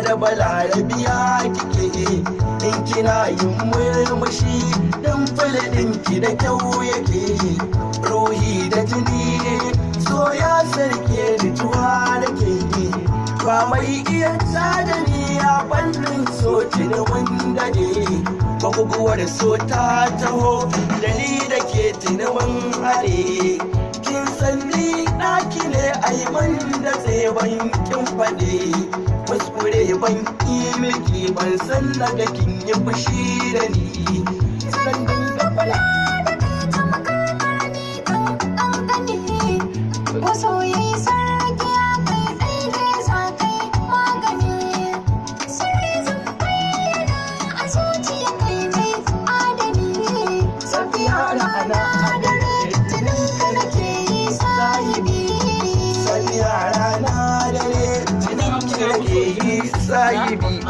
da balarabiya kike in kina yin murmushi dan ɗinki da kyau yake ruhi da jini so ya sarke rituwa da ke ba mai iya tsada ni a fannin so da wanda ne maguguwar so ta taho da ni da ke tunamin hare kin sanni ɗaki ne a yi man da tseban kin faɗe kuskure ban yi miki ban san na ga kin yi fushi da ni zan dinga fala sahibi